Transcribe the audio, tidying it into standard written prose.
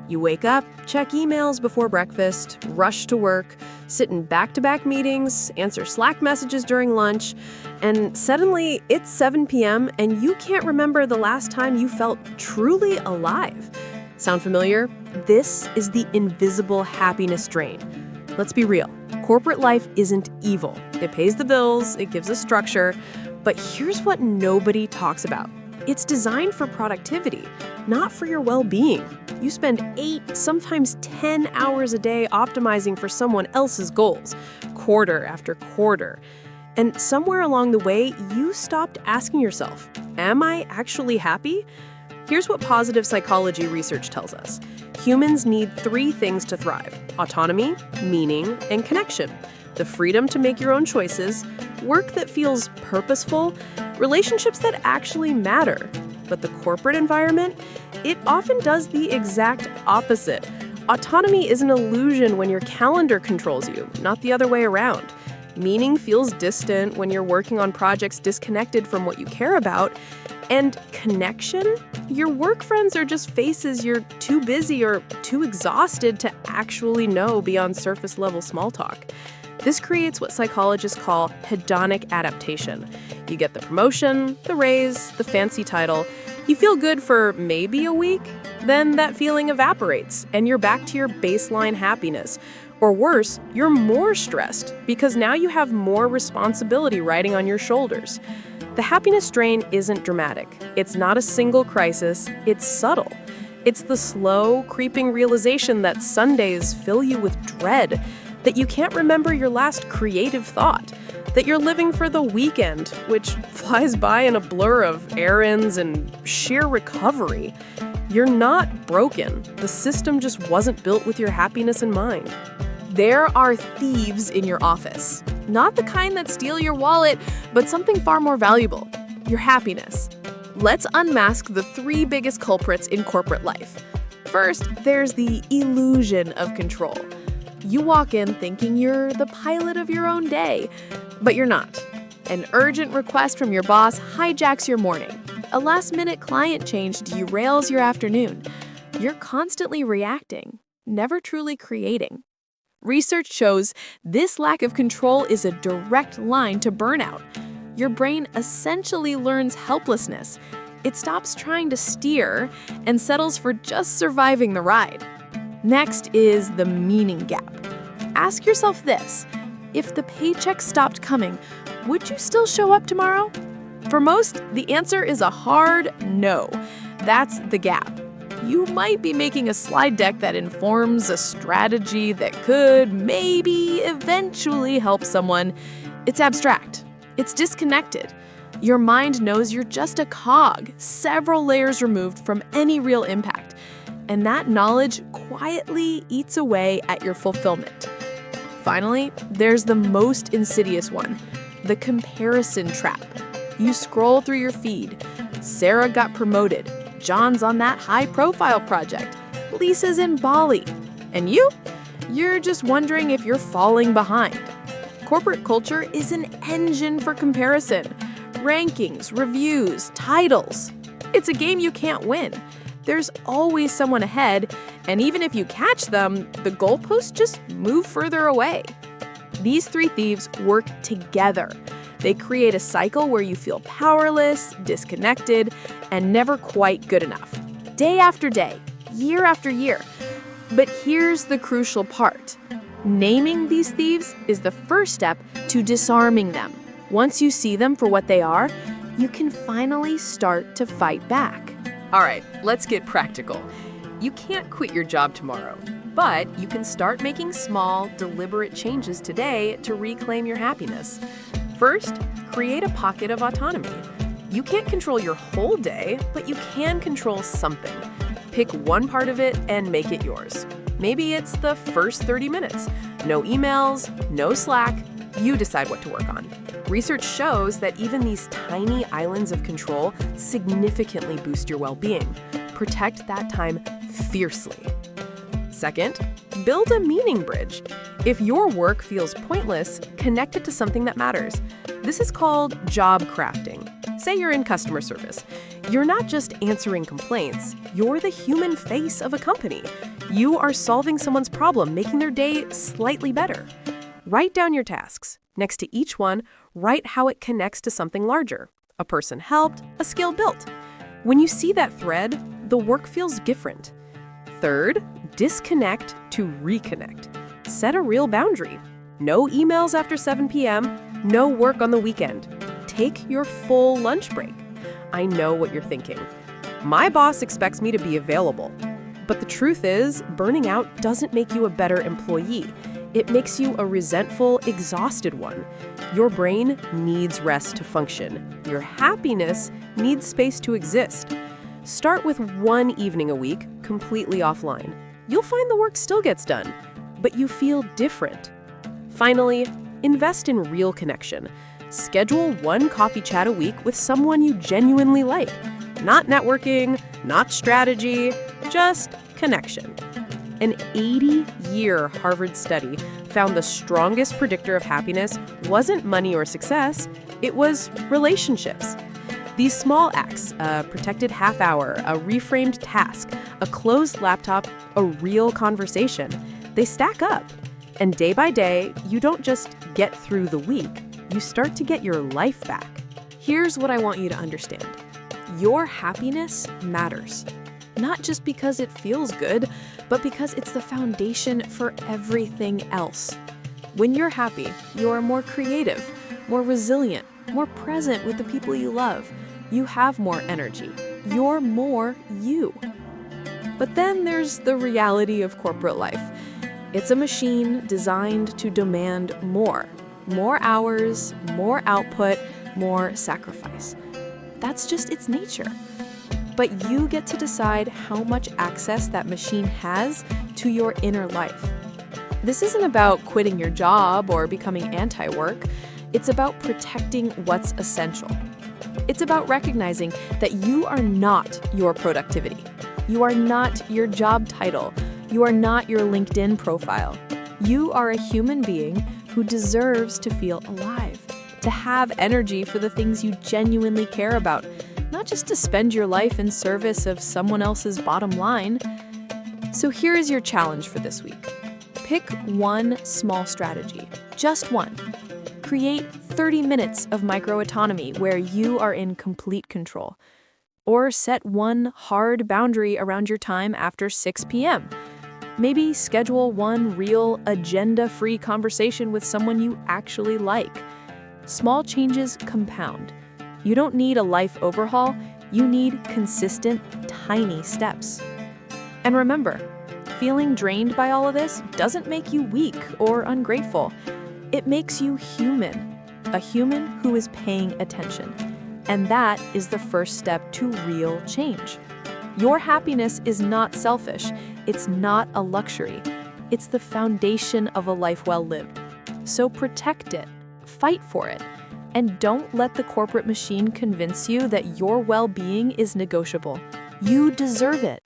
You wake up, check emails before breakfast, rush to work, sit in back-to-back meetings, answer Slack messages during lunch, and suddenly it's 7 p.m. and you can't remember the last time you felt truly alive. Sound familiar? This is the invisible happiness drain. Let's be real. Corporate life isn't evil. It pays the bills, it gives us structure, but here's what nobody talks about. It's designed for productivity, not for your well-being. You spend 8, sometimes 10 hours a day optimizing for someone else's goals, quarter after quarter. And somewhere along the way, you stopped asking yourself, am I actually happy? Here's what positive psychology research tells us. Humans need 3 things to thrive: autonomy, meaning, and connection. The freedom to make your own choices, work that feels purposeful, relationships that actually matter. But the corporate environment, it often does the exact opposite. Autonomy is an illusion when your calendar controls you, not the other way around. Meaning feels distant when you're working on projects disconnected from what you care about. And connection? Your work friends are just faces you're too busy or too exhausted to actually know beyond surface-level small talk. This creates what psychologists call hedonic adaptation. You get the promotion, the raise, the fancy title. You feel good for maybe a week, then that feeling evaporates and you're back to your baseline happiness. Or worse, you're more stressed because now you have more responsibility riding on your shoulders. The happiness drain isn't dramatic. It's not a single crisis. It's subtle. It's the slow, creeping realization that Sundays fill you with dread, that you can't remember your last creative thought, that you're living for the weekend, which flies by in a blur of errands and sheer recovery. You're not broken. The system just wasn't built with your happiness in mind. There are thieves in your office. Not the kind that steal your wallet, but something far more valuable: your happiness. Let's unmask the 3 biggest culprits in corporate life. First, there's the illusion of control. You walk in thinking you're the pilot of your own day, but you're not. An urgent request from your boss hijacks your morning. A last-minute client change derails your afternoon. You're constantly reacting, never truly creating. Research shows this lack of control is a direct line to burnout. Your brain essentially learns helplessness. It stops trying to steer and settles for just surviving the ride. Next is the meaning gap. Ask yourself this: if the paycheck stopped coming, would you still show up tomorrow? For most, the answer is a hard no. That's the gap. You might be making a slide deck that informs a strategy that could maybe eventually help someone. It's abstract. It's disconnected. Your mind knows you're just a cog, several layers removed from any real impact. And that knowledge quietly eats away at your fulfillment. Finally, there's the most insidious one: the comparison trap. You scroll through your feed. Sarah got promoted. John's on that high-profile project. Lisa's in Bali. And you're just wondering if you're falling behind. Corporate culture is an engine for comparison. Rankings, reviews, titles. It's a game you can't win. There's always someone ahead, and even if you catch them, the goalposts just move further away. These 3 thieves work together. They create a cycle where you feel powerless, disconnected, and never quite good enough. Day after day, year after year. But here's the crucial part. Naming these thieves is the first step to disarming them. Once you see them for what they are, you can finally start to fight back. All right, let's get practical. You can't quit your job tomorrow, but you can start making small, deliberate changes today to reclaim your happiness. First, create a pocket of autonomy. You can't control your whole day, but you can control something. Pick one part of it and make it yours. Maybe it's the first 30 minutes. No emails, no Slack. You decide what to work on. Research shows that even these tiny islands of control significantly boost your well-being. Protect that time fiercely. Second, build a meaning bridge. If your work feels pointless, connect it to something that matters. This is called job crafting. Say you're in customer service. You're not just answering complaints, you're the human face of a company. You are solving someone's problem, making their day slightly better. Write down your tasks. Next to each one, write how it connects to something larger. A person helped, a skill built. When you see that thread, the work feels different. Third, disconnect to reconnect. Set a real boundary. No emails after 7 p.m., no work on the weekend. Take your full lunch break. I know what you're thinking. My boss expects me to be available. But the truth is, burning out doesn't make you a better employee. It makes you a resentful, exhausted one. Your brain needs rest to function. Your happiness needs space to exist. Start with one evening a week, completely offline. You'll find the work still gets done, but you feel different. Finally, invest in real connection. Schedule one coffee chat a week with someone you genuinely like. Not networking, not strategy, just connection. An 80-year Harvard study found the strongest predictor of happiness wasn't money or success, it was relationships. These small acts, a protected half hour, a reframed task, a closed laptop, a real conversation, they stack up. And day by day, you don't just get through the week, you start to get your life back. Here's what I want you to understand. Your happiness matters. Not just because it feels good, but because it's the foundation for everything else. When you're happy, you're more creative, more resilient, more present with the people you love. You have more energy. You're more you. But then there's the reality of corporate life. It's a machine designed to demand more. More hours, more output, more sacrifice. That's just its nature. But you get to decide how much access that machine has to your inner life. This isn't about quitting your job or becoming anti-work. It's about protecting what's essential. It's about recognizing that you are not your productivity. You are not your job title. You are not your LinkedIn profile. You are a human being who deserves to feel alive, to have energy for the things you genuinely care about, not just to spend your life in service of someone else's bottom line. So here is your challenge for this week. Pick one small strategy, just one. Create 30 minutes of micro-autonomy where you are in complete control. Or set one hard boundary around your time after 6 p.m. Maybe schedule one real agenda-free conversation with someone you actually like. Small changes compound. You don't need a life overhaul, you need consistent, tiny steps. And remember, feeling drained by all of this doesn't make you weak or ungrateful. It makes you human, a human who is paying attention. And that is the first step to real change. Your happiness is not selfish. It's not a luxury. It's the foundation of a life well lived. So protect it, fight for it, and don't let the corporate machine convince you that your well-being is negotiable. You deserve it.